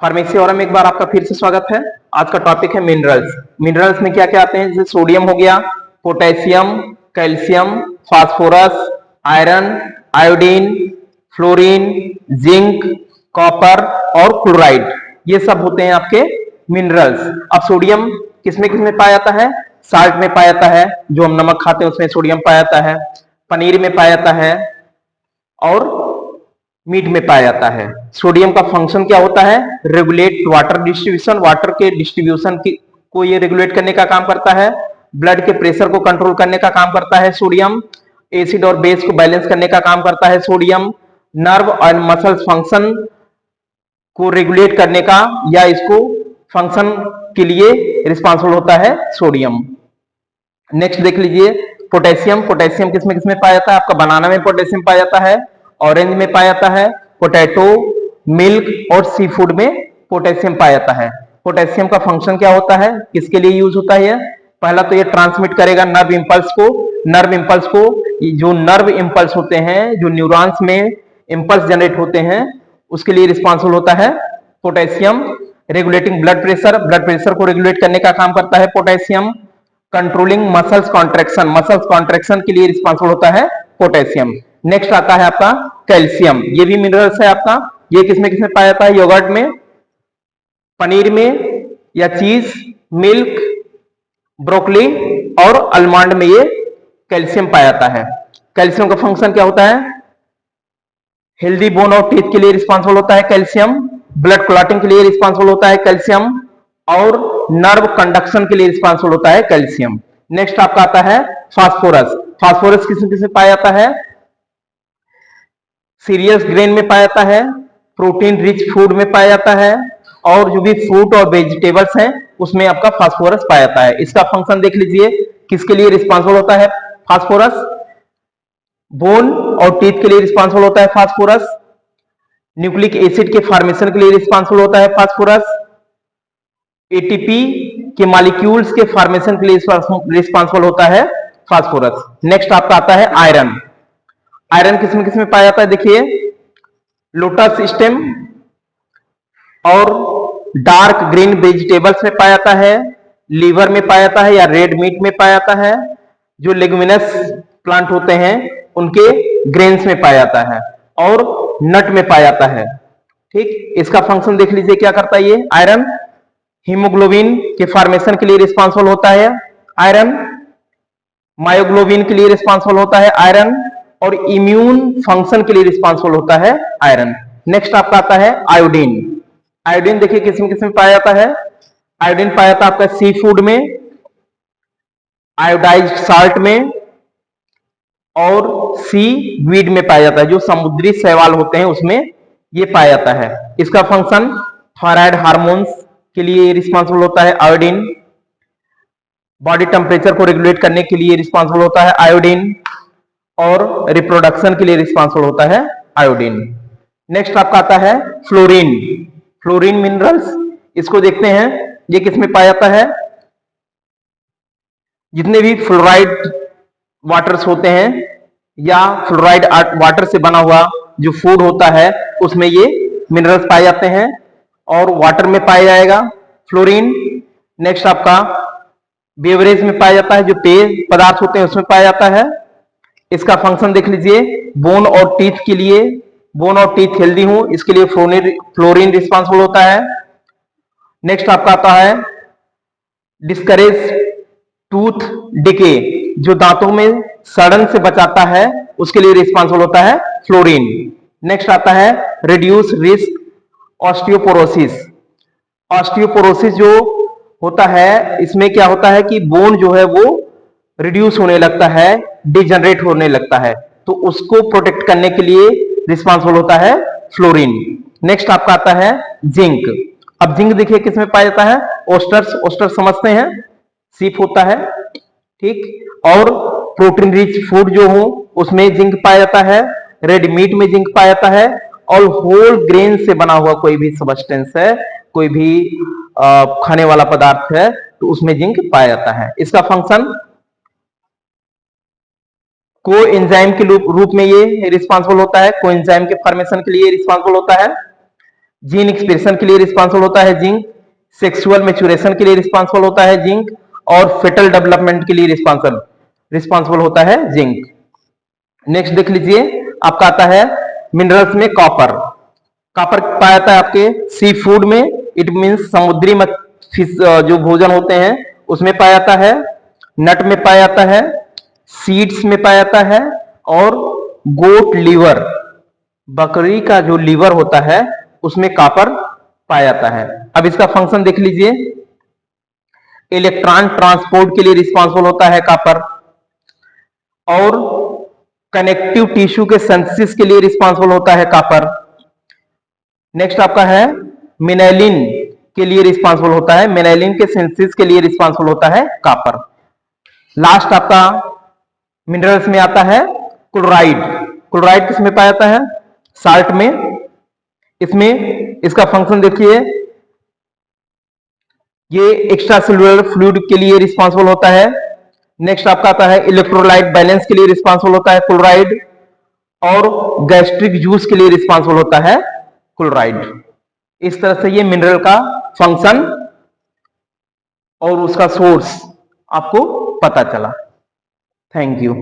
Pharmacy और में एक बार आपका फिर से स्वागत है। आज का टॉपिक है मिनरल्स। मिनरल्स में क्या क्या आते हैं, जैसे सोडियम हो गया, potassium, calcium, phosphorus, iron, iodine, fluorine, zinc, copper और क्लोराइड, ये सब होते हैं आपके मिनरल्स। अब सोडियम किसमें किसमें पाया जाता है? साल्ट में पाया जाता है, जो हम नमक खाते हैं उसमें सोडियम पाया जाता है, पनीर में पाया जाता है और मीट में पाया जाता है। सोडियम का फंक्शन क्या होता है? रेगुलेट वाटर डिस्ट्रीब्यूशन, वाटर के डिस्ट्रीब्यूशन की को ये रेगुलेट करने का काम करता है। ब्लड के प्रेशर को कंट्रोल करने का काम करता है सोडियम। एसिड और बेस को बैलेंस करने का काम करता है सोडियम। नर्व और मसल्स फंक्शन को रेगुलेट करने का या इसको फंक्शन के लिए रिस्पॉन्सिबल होता है सोडियम। नेक्स्ट देख लीजिए पोटेशियम। पोटेशियम किसमें किसमें पाया जाता है? आपका बनाना में पोटेशियम पाया जाता है, ऑरेंज में पाया जाता है, पोटैटो, मिल्क और सी फूड में पोटेशियम पाया जाता है। पोटेशियम का फंक्शन क्या होता है, किसके लिए यूज होता है? पहला तो ये ट्रांसमिट करेगा नर्व इंपल्स को। नर्व इंपल्स को, जो नर्व इंपल्स होते हैं, जो न्यूरॉन्स में इंपल्स जनरेट होते हैं, उसके लिए रिस्पॉन्सिबल होता है पोटेशियम। रेगुलेटिंग ब्लड प्रेशर को रेगुलेट करने का काम करता है पोटेशियम। कंट्रोलिंग मसल्स कॉन्ट्रेक्शन के लिए रिस्पॉन्सिबल होता है पोटेशियम। नेक्स्ट आता है आपका कैल्शियम। ये भी मिनरल्स है आपका। ये किसमें किसमें पाया जाता है? योगर्ट में, पनीर में या चीज, मिल्क, ब्रोकली और आलमंड में ये कैल्शियम पाया जाता है। कैल्शियम का फंक्शन क्या होता है? हेल्दी बोन और टीथ के लिए रिस्पॉन्सिबल होता है कैल्शियम। ब्लड क्लॉटिंग के लिए रिस्पॉन्सिबल होता है कैल्शियम और नर्व कंडक्शन के लिए रिस्पॉन्सिबल होता है कैल्शियम। नेक्स्ट आपका आता है फास्फोरस। फास्फोरस किसमें किसमें पाया जाता है? सीरियल्स ग्रेन में पाया जाता है, प्रोटीन रिच फूड में पाया जाता है और जो भी फ्रूट और वेजिटेबल्स हैं उसमें आपका फास्फोरस पाया जाता है। इसका फंक्शन देख लीजिए, किसके लिए रिस्पॉन्सिबल होता है फास्फोरस? बोन और टीथ के लिए रिस्पॉन्सिबल होता है फास्फोरस। न्यूक्लिक एसिड के फॉर्मेशन के लिए रिस्पॉन्सिबल होता है फास्फोरस। एटीपी के मॉलिक्यूल्स के फॉर्मेशन के लिए रिस्पॉन्सिबल होता है फास्फोरस। नेक्स्ट आपका आता है आयरन। आयरन किसमें किसमें पाया जाता है? देखिए, लोटस स्टेम और डार्क ग्रीन वेजिटेबल्स में पाया जाता है, लीवर में पाया जाता है या रेड मीट में पाया जाता है, जो लेगुमिनस प्लांट होते हैं उनके ग्रेन्स में पाया जाता है और नट में पाया जाता है। ठीक, इसका फंक्शन देख लीजिए क्या करता है ये आयरन। हीमोग्लोबिन के फॉर्मेशन के लिए रिस्पॉन्सिबल होता है आयरन। मायोग्लोबिन के लिए रिस्पॉन्सिबल होता है आयरन और इम्यून फंक्शन के लिए रिस्पॉन्सिबल होता है आयरन। नेक्स्ट आपका आता है आयोडीन। आयोडीन देखिए किसमें किसमें पाया जाता है? आयोडीन पाया जाता है आपका सी फूड में, आयोडाइज्ड साल्ट में और सी वीड में पाया जाता है, जो समुद्री शैवाल होते हैं उसमें ये पाया जाता है। इसका फंक्शन थायराइड हार्मोन्स के लिए रिस्पॉन्सिबल होता है आयोडीन। बॉडी टेम्परेचर को रेगुलेट करने के लिए रिस्पॉन्सिबल होता है आयोडीन और रिप्रोडक्शन के लिए रिस्पॉन्सिबल होता है आयोडीन। नेक्स्ट आपका आता है फ्लोरीन। फ्लोरीन मिनरल्स, इसको देखते हैं ये किसमें पाया जाता है? जितने भी फ्लोराइड वाटर्स होते हैं या फ्लोराइड वाटर से बना हुआ जो फूड होता है उसमें ये मिनरल्स पाए जाते हैं और वाटर में पाया जाएगा फ्लोरीन। नेक्स्ट आपका बेवरेज में पाया जाता है, जो पेय पदार्थ होते हैं उसमें पाया जाता है। इसका फंक्शन देख लीजिए, बोन और टीथ के लिए, बोन और टीथ हेल्दी हो इसके लिए फ्लोरीन रिस्पॉन्सिबल होता है। नेक्स्ट आपका आता है डिस्करेज टूथ डिके, जो दांतों में सड़न से बचाता है उसके लिए रिस्पॉन्सिबल होता है फ्लोरीन। नेक्स्ट आता है रिड्यूस रिस्क ऑस्टियोपोरोसिस। ऑस्टियोपोरोसिस जो होता है, इसमें क्या होता है कि बोन जो है वो रिड्यूस होने लगता है, डिजनरेट होने लगता है, तो उसको प्रोटेक्ट करने के लिए रिस्पॉन्सिबल होता है फ्लोरीन। नेक्स्ट आपका आता है जिंक। अब जिंक देखिए किसमें पाया जाता है? ओस्टर्स, ओस्टर समझते हैं, सीप होता है, ठीक, और प्रोटीन रिच फूड जो हो उसमें जिंक पाया जाता है, रेड मीट में जिंक पाया जाता है और होल ग्रेन से बना हुआ कोई भी सब्सटेंस है, कोई भी खाने वाला पदार्थ है तो उसमें जिंक पाया जाता है। इसका फंक्शन कोएंजाइम के रूप में ये रिस्पॉन्सिबल होता है, कोएंजाइम के फॉर्मेशन के लिए रिस्पॉन्सिबल होता है। जीन एक्सप्रेशन के लिए रिस्पॉन्सिबल होता है जिंक, सेक्सुअल मैच्योरेशन के लिए रिस्पॉन्सिबल होता है जिंक, और फेटल डेवलपमेंट के लिए रिस्पॉन्सिबल होता है जिंक। नेक्स्ट देख लीजिए, आपका आता है मिनरल्स में कॉपर। कॉपर पाया जाता है आपके सी फूड में, इट मीन्स समुद्री फिश जो भोजन होते हैं उसमें पाया जाता है, नट में पाया जाता है, सीड्स में पाया जाता है, और गोट लीवर, बकरी का जो लीवर होता है उसमें कॉपर पाया जाता है। अब इसका फंक्शन देख लीजिए, इलेक्ट्रॉन ट्रांसपोर्ट के लिए रिस्पॉन्सिबल होता है कॉपर, और कनेक्टिव टिश्यू के सिंथेसिस के लिए रिस्पॉन्सिबल होता है कॉपर। नेक्स्ट आपका है मिनेलिन के लिए रिस्पॉन्सिबल होता है, मिनेलिन के सिंथेसिस के लिए रिस्पॉन्सिबल होता है कॉपर। लास्ट आपका मिनरल्स में आता है क्लोराइड। क्लोराइड किस में पाया जाता है? साल्ट में। इसमें इसका फंक्शन देखिए, ये एक्स्ट्रा सेलुलर फ्लूइड के लिए रिस्पॉन्सिबल होता है। नेक्स्ट आपका आता है इलेक्ट्रोलाइट बैलेंस के लिए रिस्पॉन्सिबल होता है क्लोराइड, और गैस्ट्रिक जूस के लिए रिस्पॉन्सिबल होता है क्लोराइड। इस तरह से ये मिनरल का फंक्शन और उसका सोर्स आपको पता चला। Thank you.